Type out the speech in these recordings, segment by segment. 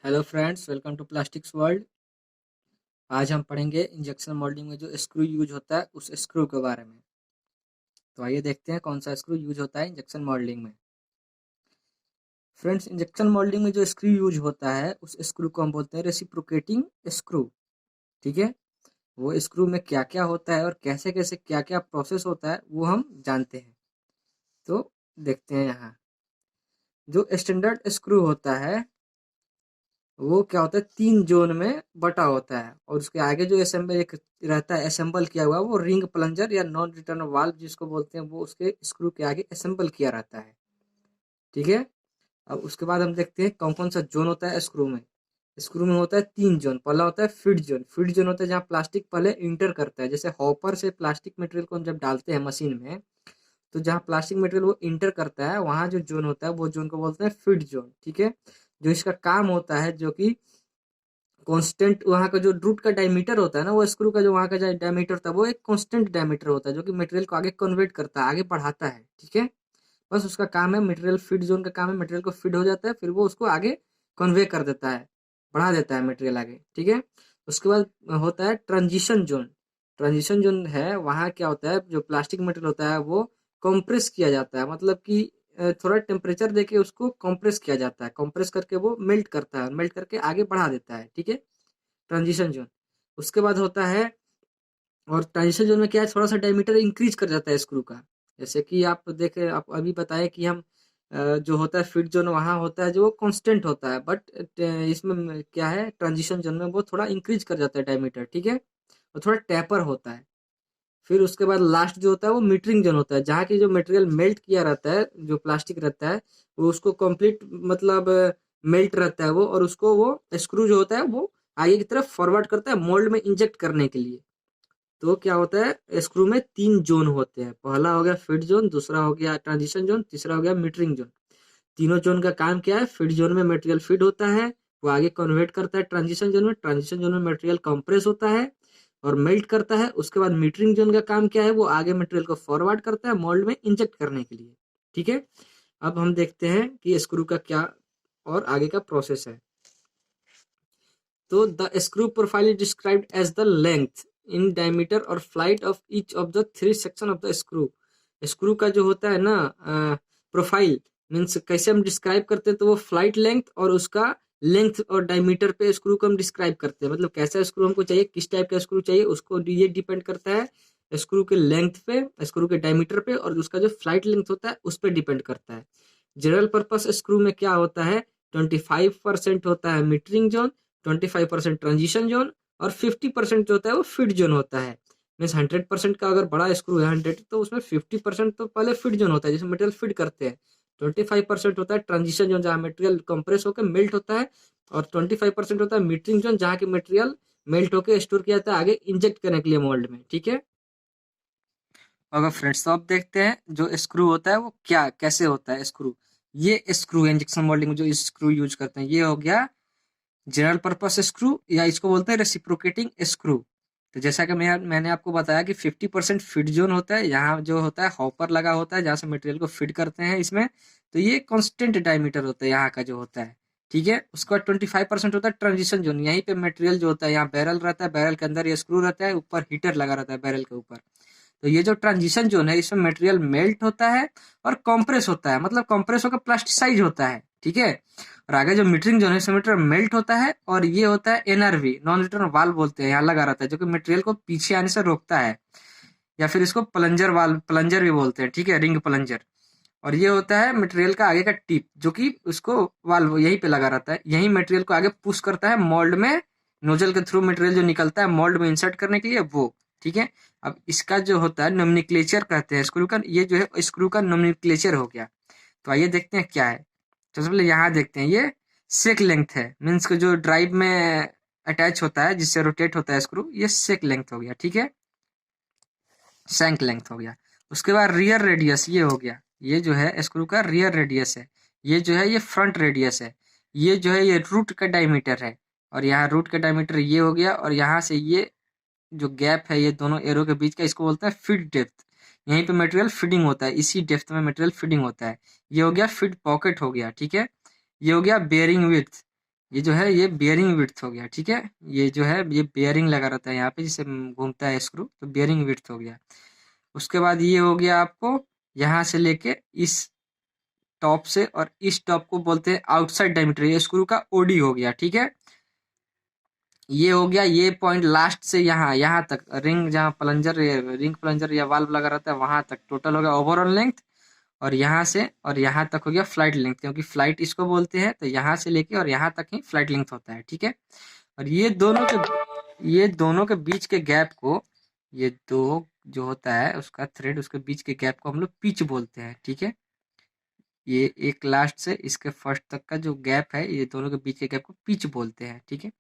Hello friends, welcome to plastics world. आज हम पढ़ेंगे इंजेक्शन मोल्डिंग में जो स्क्रू यूज होता है उस स्क्रू के बारे में। तो आइए देखते हैं कौन सा स्क्रू यूज होता है इंजेक्शन मोल्डिंग में। फ्रेंड्स, इंजेक्शन मोल्डिंग में जो स्क्रू यूज होता है उस स्क्रू को हम बोलते हैं रेसिप्रोकेटिंग स्क्रू। ठीक है। वो स्क्रू में क्या क्या होता है और कैसे कैसे क्या क्या प्रोसेस होता है वो हम जानते हैं। तो देखते हैं यहाँ जो स्टैंडर्ड स्क्रू होता है वो क्या होता है, 3 जोन में बटा होता है और उसके आगे जो असेंबल एक रहता है असेंबल किया हुआ, वो रिंग प्लंजर या नॉन रिटर्न वाल्व जिसको बोलते हैं, वो उसके स्क्रू के आगे असेंबल किया रहता है। ठीक है। अब उसके बाद हम देखते हैं कौन कौन सा जोन होता है स्क्रू में। स्क्रू में होता है 3 जोन। पहला होता है फीड जोन। फीड जोन होता है जहाँ प्लास्टिक पहले इंटर करता है, जैसे हॉपर से प्लास्टिक मटेरियल को हम जब डालते हैं मशीन में, तो जहाँ प्लास्टिक मटेरियल वो इंटर करता है वहां जो जोन होता है वो जोन को बोलते हैं फीड जोन। ठीक है। जो इसका काम होता है, जो कि कांस्टेंट, वहाँ का जो रूट का डायमीटर होता है ना, वो स्क्रू का जो वहाँ का जो डायमीटर होता है वो एक कांस्टेंट डायमीटर होता है, जो कि मटेरियल को आगे कन्वर्ट करता है, आगे बढ़ाता है। ठीक है। बस उसका काम है, मटेरियल फीड जोन का काम है, मटेरियल को फीड हो जाता है, फिर वो उसको आगे कन्वे कर देता है, बढ़ा देता है मटेरियल आगे। ठीक है। उसके बाद होता है ट्रांजिशन जोन। ट्रांजिशन जोन है, वहाँ क्या होता है, जो प्लास्टिक मटेरियल होता है वो कंप्रेस किया जाता है, मतलब कि थोड़ा टेम्परेचर देके उसको कंप्रेस किया जाता है, कंप्रेस करके वो मेल्ट करता है, मेल्ट करके आगे बढ़ा देता है। ठीक है। Transition zone. उसके बाद होता है, और ट्रांजिशन जोन में क्या है, थोड़ा सा डायमीटर इंक्रीज कर जाता है स्क्रू का। जैसे कि आप देखे, आप अभी बताए कि हम जो होता है फीड जोन वहाँ होता है जो कांस्टेंट होता है, बट इसमें क्या है, ट्रांजिशन जोन में वो थोड़ा इंक्रीज कर जाता है डायमीटर। ठीक है। और थोड़ा टेपर होता है। फिर उसके बाद लास्ट जो होता है वो मीटरिंग जोन होता है, जहाँ की जो मटेरियल मेल्ट किया रहता है, जो प्लास्टिक रहता है वो उसको कंप्लीट, मतलब मेल्ट रहता है वो, और उसको वो स्क्रू जो होता है वो आगे की तरफ फॉरवर्ड करता है मोल्ड में इंजेक्ट करने के लिए। तो क्या होता है, स्क्रू में 3 जोन होते हैं। पहला हो गया फीड जोन, दूसरा हो गया ट्रांजिशन जोन, तीसरा हो गया मीटरिंग जोन। तीनों जोन का काम क्या है, फीड जोन में मटेरियल फीड होता है, वो आगे कन्वर्ट करता है ट्रांजिशन जोन में, ट्रांजिशन जोन में मटेरियल कंप्रेस होता है और मेल्ट करता है। उसके बाद मीटरिंग जोन का काम क्या है, वो आगे मटेरियल को फॉरवर्ड करता है मोल्ड में इंजेक्ट करने के लिए। ठीक है। अब हम देखते हैं कि स्क्रू का क्या और आगे का प्रोसेस है। तो the screw profile is described as the length in diameter और flight of each of the 3 section of the screw. Screw का जो होता है ना प्रोफाइल, मीन्स कैसे हम डिस्क्राइब करते हैं, तो वो फ्लाइट लेंथ और उसका लेंथ और डायमीटर पे स्क्रू को हम डिस्क्राइब करते हैं, मतलब कैसा स्क्रू हमको चाहिए, किस टाइप का स्क्रू चाहिए, उसको ये डिपेंड करता है स्क्रू के लेंथ पे, स्क्रू के डायमीटर पे, और उसका जो फ्लाइट लेंथ होता है उस पर डिपेंड करता है। जनरल पर्पस स्क्रू में क्या होता है, 25% होता है मीटरिंग जोन, 25% ट्रांजिशन जोन, और 50% जो होता है वो फीड जोन होता है। मीन्स 100% का अगर बड़ा स्क्रू है 100, तो उसमें 50% तो पहले फीड जोन होता है जिसमें मटेरियल फीड करते हैं। 25% होता है ट्रांजिशन जोन, जहाँ मटेरियल कंप्रेस होकर मेल्ट होता है, और 25% होता है मीटरिंग जोन, जहाँ की मटेरियल मेल्ट होकर स्टोर किया जाता है आगे इंजेक्ट करने के लिए मोल्ड में। ठीक है। अगर फ्रेंड्स, तो अब देखते हैं जो स्क्रू होता है वो क्या कैसे होता है स्क्रू। ये स्क्रू है इंजेक्शन मोल्डिंग में जो स्क्रू यूज करते हैं, ये हो गया जनरल पर्पस स्क्रू, या इसको बोलते हैं रेसिप्रोकेटिंग स्क्रू। तो जैसा कि मैंने आपको बताया कि 50% फीड जोन होता है, यहाँ जो होता है हॉपर लगा होता है जहाँ से मटेरियल को फीड करते हैं इसमें। तो ये कांस्टेंट डायमीटर होता है यहाँ का जो होता है। ठीक है। उसके बाद 25% होता है ट्रांजिशन जोन। यहीं पे मटेरियल जो होता है, यहाँ बैरल रहता है, बैरल के अंदर ये स्क्रू रहता है, ऊपर हीटर लगा रहता है बैरल के ऊपर। तो ये जो ट्रांजिशन जोन है, इसमें मटेरियल मेल्ट होता है और कंप्रेस होता है, मतलब कंप्रेस होकर प्लास्टिसाइज होता है। ठीक है। और आगे जो मीटरिंग जोन है, इसमें मटेरियल मेल्ट होता है, और ये होता है एनआरवी, नॉन रिटर्न वाल्व बोलते हैं, यहाँ लगा रहता है, जो कि मटेरियल को पीछे आने से रोकता है, या फिर इसको प्लंजर वाल्व, प्लंजर भी बोलते हैं। ठीक है, रिंग प्लंजर। और ये होता है मटेरियल का आगे का टिप, जो कि उसको वाल्व यहीं पे लगा रहता है, यही मटेरियल को आगे पुश करता है मोल्ड में, नोजल के थ्रू मटेरियल जो निकलता है मोल्ड में इंसर्ट करने के लिए वो। ठीक है। अब इसका जो होता है नोमेनक्लेचर कहते हैं स्क्रू का, ये जो है स्क्रू का नोमेनक्लेचर हो गया। तो आइए देखते हैं क्या है। तो सबसे पहले यहाँ देखते हैं, ये सेक लेंथ है, मीन्स के जो ड्राइव में अटैच होता है जिससे रोटेट होता है स्क्रू, ये सेक लेंथ हो गया। ठीक है, शैंक लेंथ हो गया। उसके बाद रियर रेडियस ये हो गया, ये जो है स्क्रू का रियर रेडियस है। ये जो है ये फ्रंट रेडियस है। ये जो है ये रूट का डायमीटर है, और यहाँ रूट का डायमीटर ये हो गया, और यहाँ से ये जो गैप है ये दोनों एरो के बीच का, इसको बोलते हैं फीड डेप्थ। यहीं पे मटेरियल फीडिंग होता है, इसी डेप्थ में मटेरियल फीडिंग होता है। ये हो गया फीड पॉकेट हो गया। ठीक है। ये हो गया बेयरिंग विड्थ। ये जो है ये बियरिंग विड्थ हो गया, ठीक है। ये जो है ये बियरिंग लगा रहता है यहाँ पे, जिसे घूमता है स्क्रू, तो बियरिंग विड्थ हो गया। उसके बाद ये हो गया आपको यहाँ से लेके इस टॉप से, और इस टॉप को बोलते हैं आउटसाइड डायमीटर, ये स्क्रू का ओडी हो गया, ठीक है। ये हो गया, ये पॉइंट लास्ट से यहाँ यहाँ तक रिंग, जहाँ प्लंजर रिंग प्लंजर या वाल्व लगा रहता है वहां तक टोटल हो गया ओवरऑल लेंथ। और यहाँ से और यहाँ तक हो गया फ्लाइट लेंथ, क्योंकि फ्लाइट इसको बोलते हैं, तो यहाँ से लेके और यहाँ तक ही फ्लाइट लेंथ होता है, ठीक है। और ये दोनों के बीच के गैप को, ये दो जो होता है उसका थ्रेड, उसके बीच के गैप को हम लोग पिच बोलते हैं, ठीक है। ये एक लास्ट से इसके फर्स्ट तक का जो गैप है, ये दोनों के बीच के गैप को पिच बोलते हैं, ठीक है।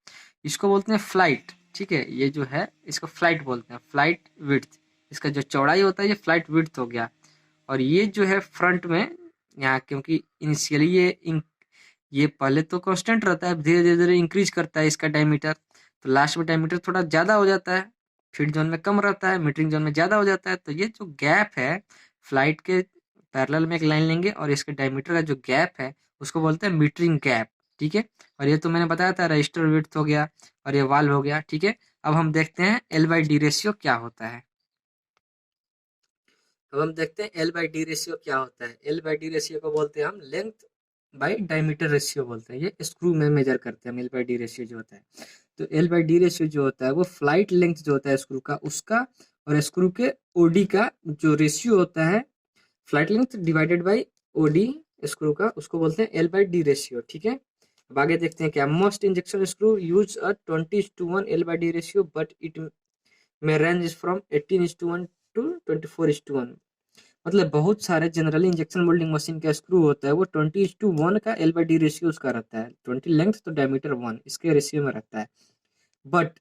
इसको बोलते हैं फ्लाइट, ठीक है। ये जो है इसको फ्लाइट बोलते हैं, फ्लाइट विड्थ। इसका जो चौड़ाई होता है ये फ्लाइट विड्थ हो गया। और ये जो है फ्रंट में यहाँ, क्योंकि इनिशियली ये पहले तो कांस्टेंट रहता है, धीरे धीरे धीरे इंक्रीज करता है इसका डायमीटर, तो लास्ट में डायमीटर थोड़ा ज़्यादा हो जाता है, फीड जोन में कम रहता है, मीटरिंग जोन में ज़्यादा हो जाता है। तो ये जो गैप है फ्लाइट के पैरेलल में एक लाइन लेंगे, और इसके डायमीटर का जो गैप है उसको बोलते हैं मीटरिंग गैप, ठीक है। और ये तो मैंने बताया था रजिस्टर विड्थ हो गया, और ये वाल्व हो गया, ठीक है। अब हम देखते हैं L/D रेशियो क्या होता है। अब हम देखते हैं L/D रेशियो क्या होता है। L/D रेशियो को बोलते हैं हम लेंथ बाई डायमीटर रेशियो बोलते हैं, ये स्क्रू में मेजर करते हैं हम L/D रेशियो जो होता है। तो L/D रेशियो जो होता है वो फ्लाइट लेंथ जो होता है स्क्रू का उसका, और स्क्रू के ओडी का जो रेशियो होता है, flight length divided by OD screw का, उसको बोलते हैं L/D रेशियो, ठीक है। अब आगे देखते हैं क्या, most injection screw use a 20:1 L/D ratio but it में रेंज फ्रॉम 18:1 टू 24:1। मतलब बहुत सारे जनरली इंजेक्शन मोल्डिंग मशीन का स्क्रू होता है वो 20:1 का L/D रेशियो उसका रहता है, 20 लेंथ तो डायमीटर 1 इसके रेशियो में रहता है। बट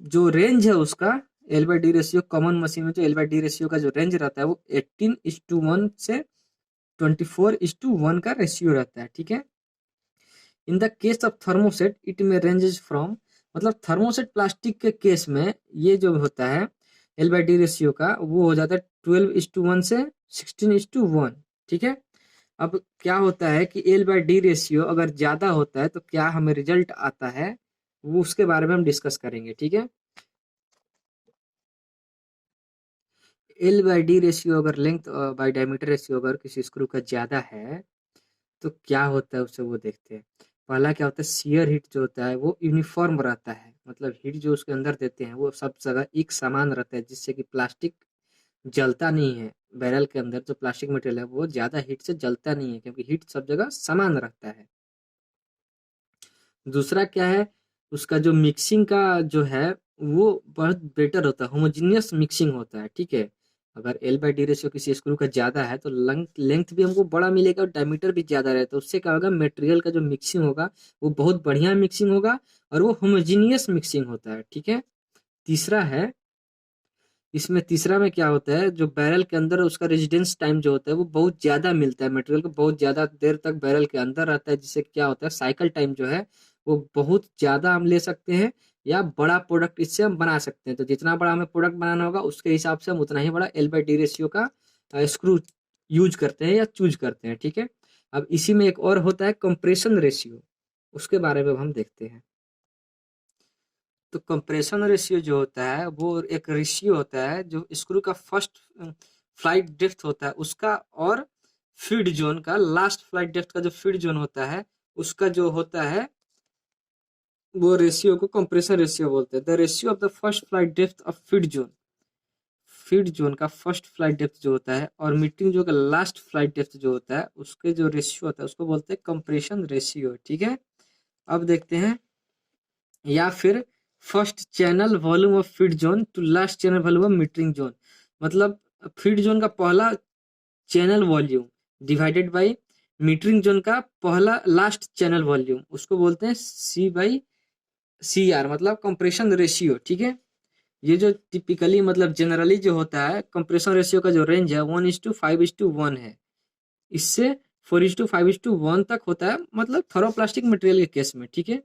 जो रेंज है उसका L/D रेशियो, कॉमन मशीन में जो L/D रेशियो का जो रेंज रहता है वो 18:1 से 24:1 का रेशियो रहता है, ठीक है। In the case of thermoset it में रेंजेस फ्रॉम, मतलब थर्मोसेट प्लास्टिक के केस में ये जो होता है L/D रेशियो का वो हो जाता है 12:1 से 16:1, ठीक है। अब क्या होता है कि L/D रेशियो अगर ज्यादा होता है तो क्या हमें रिजल्ट आता है, वो उसके बारे में हम डिस्कस करेंगे, ठीक है। L/D रेशियो अगर लेंथ बाय डायमीटर रेशियो अगर किसी स्क्रू का ज्यादा है तो क्या होता है उससे वो देखते हैं। पहला क्या होता है, शियर हीट जो होता है वो यूनिफॉर्म रहता है, मतलब हीट जो उसके अंदर देते हैं वो सब जगह एक समान रहता है, जिससे कि प्लास्टिक जलता नहीं है। बैरल के अंदर जो प्लास्टिक मटेरियल है वो ज्यादा हीट से जलता नहीं है, क्योंकि हीट सब जगह समान रहता है। दूसरा क्या है, उसका जो मिक्सिंग का जो है वो बहुत बेटर होता है, होमोजीनियस मिक्सिंग होता है, ठीक है। अगर L/D रेशियो किसी स्क्रू का ज्यादा है तो लेंथ भी हमको बड़ा मिलेगा और डायमीटर भी ज्यादा रहेगा, तो उससे क्या होगा, मटेरियल का जो मिक्सिंग होगा वो बहुत बढ़िया मिक्सिंग होगा, और वो होमोजीनियस मिक्सिंग होता है, ठीक है। तीसरा है, इसमें तीसरा में क्या होता है, जो बैरल के अंदर उसका रेजिडेंस टाइम जो होता है वो बहुत ज्यादा मिलता है, मटेरियल को बहुत ज्यादा देर तक बैरल के अंदर रहता है, जिससे क्या होता है साइकिल टाइम जो है वो बहुत ज्यादा हम ले सकते हैं, या बड़ा प्रोडक्ट इससे हम बना सकते हैं। तो जितना बड़ा हमें प्रोडक्ट बनाना होगा उसके हिसाब से हम उतना ही बड़ा L/D रेशियो का स्क्रू यूज करते हैं या चूज करते हैं, ठीक है। अब इसी में एक और होता है कंप्रेशन रेशियो, उसके बारे में अब हम देखते हैं। तो कंप्रेशन रेशियो जो होता है वो एक रेशियो होता है जो स्क्रू का फर्स्ट फ्लाइट डेप्थ होता है उसका, और फीड जोन का लास्ट फ्लाइट डेप्थ का जो फीड जोन होता है उसका जो होता है, वो रेशियो को कंप्रेशन रेशियो बोलते हैं। The ratio of the first flight depth of feed zone का फर्स्ट फ्लाइट डेप्थ जो होता है और मीटिंग जो का लास्ट फ्लाइट डेप्थ जो होता है उसके जो रेशियो होता है उसको बोलते हैं कंप्रेशन रेशियो, ठीक है। अब देखते हैं, या फिर first channel volume of feed zone to last channel volume of metering zone, मतलब फीड जोन का पहला channel volume divided by metering zone का पहला लास्ट चैनल वॉल्यूम, उसको बोलते हैं C/CR, मतलब कंप्रेशन रेशियो, ठीक है। ये जो टिपिकली मतलब जनरली जो होता है कंप्रेशन रेशियो का जो रेंज है 1:5:1 है, इससे 4:5:1 तक होता है, मतलब थर्मोप्लास्टिक मटेरियल के केस में, ठीक है।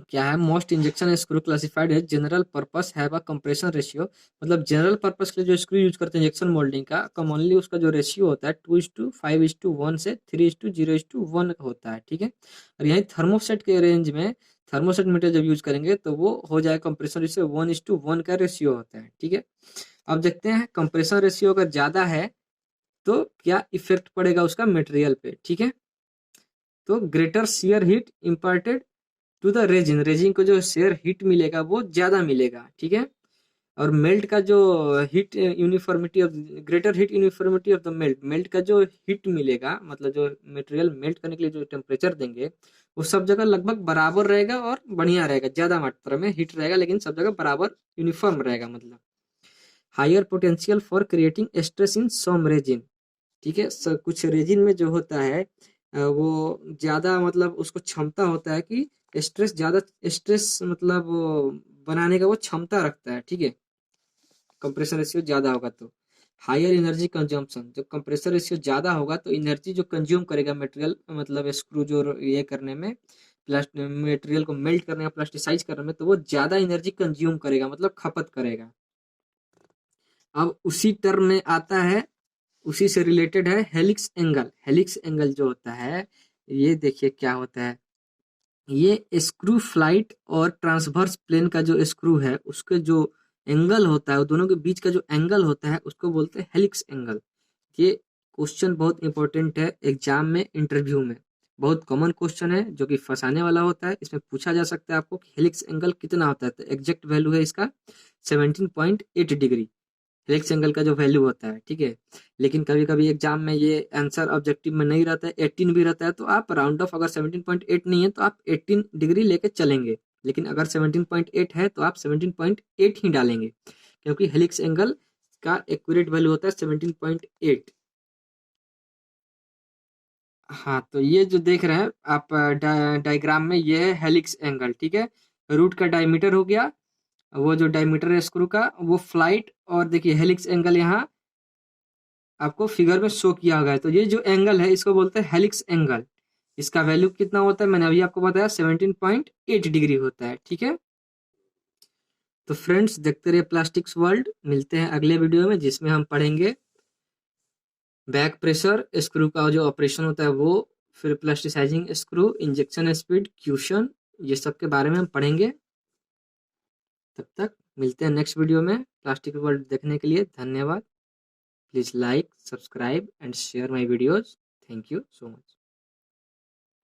क्या है, मोस्ट इंजेक्शन स्क्रू क्लासिफाइड है general purpose have a compression ratio, मतलब जनरल पर्पस के लिए जो स्क्रू यूज करते हैं इंजेक्शन मोल्डिंग का, कॉमनली उसका जो रेशियो होता है 2:5:1 से 3:0:1 होता है, ठीक है। और यही थर्मोसेट के रेंज में, थर्मोसेट मीटर जब यूज करेंगे तो वो हो जाए कंप्रेशन रेशियो 1:1 का रेशियो होता है, ठीक है। अब देखते हैं कंप्रेशन रेशियो अगर ज्यादा है तो क्या इफेक्ट पड़ेगा उसका मटेरियल पे, ठीक है। तो greater shear heat imparted to the resin, resin को जो शेयर हीट मिलेगा वो ज्यादा मिलेगा, ठीक है। और मेल्ट का जो heat uniformity of, greater heat uniformity of the melt, melt का जो हीट मिलेगा, मतलब जो मटेरियल मेल्ट करने के लिए जो टेम्परेचर देंगे वो सब जगह लगभग बराबर रहेगा और बढ़िया रहेगा, ज्यादा मात्रा में हीट रहेगा लेकिन सब जगह बराबर यूनिफॉर्म रहेगा, मतलब higher potential for creating stress in some resin, ठीक है। कुछ रेजिन में जो होता है वो ज्यादा, मतलब उसको क्षमता होता है कि स्ट्रेस ज्यादा, स्ट्रेस मतलब वो बनाने का वो क्षमता रखता है, ठीक है। कंप्रेशन रेशियो ज्यादा होगा तो हायर एनर्जी कंजम्पशन, जब कंप्रेसर रेशियो ज्यादा होगा तो एनर्जी जो कंज्यूम करेगा मटेरियल, मतलब स्क्रू जो ये करने में, मटेरियल को मेल्ट करने में, प्लास्टिसाइज करने में, तो वो ज्यादा एनर्जी कंज्यूम करेगा, मतलब खपत करेगा। अब उसी टर्म में आता है, उसी से रिलेटेड है हेलिक्स एंगल। हेलिक्स एंगल जो होता है, ये देखिए क्या होता है, ये स्क्रू फ्लाइट और ट्रांसवर्स प्लेन का जो स्क्रू है उसके जो एंगल होता है, दोनों के बीच का जो एंगल होता है उसको बोलते हैं हेलिक्स एंगल। ये क्वेश्चन बहुत इंपॉर्टेंट है एग्जाम में, इंटरव्यू में बहुत कॉमन क्वेश्चन है जो कि फंसाने वाला होता है। इसमें पूछा जा सकता है आपको कि हेलिक्स एंगल कितना होता है, तो एग्जैक्ट वैल्यू है इसका 17.8 डिग्री, हेलिक्स एंगल का जो वैल्यू होता है, ठीक है। लेकिन कभी कभी एग्जाम में ये आंसर ऑब्जेक्टिव में नहीं रहता है, 18 भी रहता है, तो आप राउंड ऑफ, अगर 17.8 नहीं है तो आप 18 डिग्री लेके चलेंगे, लेकिन अगर 17.8 है तो आप 17.8 ही डालेंगे, क्योंकि हेलिक्स एंगल का एक्यूरेट वैल्यू होता है 17.8। हाँ, तो ये जो देख रहे हैं आप डायग्राम में, ये है हेलिक्स एंगल, ठीक है। रूट का डायमीटर हो गया, वो जो डायमीटर है स्क्रू का वो फ्लाइट, और देखिए हेलिक्स एंगल यहाँ आपको फिगर में शो किया गया है। तो ये जो एंगल है इसको बोलते हैं हेलिक्स एंगल। इसका वैल्यू कितना होता है, मैंने अभी आपको बताया 17.8 डिग्री होता है, ठीक है। तो फ्रेंड्स देखते रहिए प्लास्टिक्स वर्ल्ड, मिलते हैं अगले वीडियो में जिसमें हम पढ़ेंगे बैक प्रेशर स्क्रू का जो ऑपरेशन होता है वो, फिर plasticising screw, injection speed, caution, ये सब के बारे में हम पढ़ेंगे। तब तक मिलते हैं नेक्स्ट वीडियो में। प्लास्टिक वर्ल्ड देखने के लिए धन्यवाद। Please like, subscribe and share my videos. Thank you so much.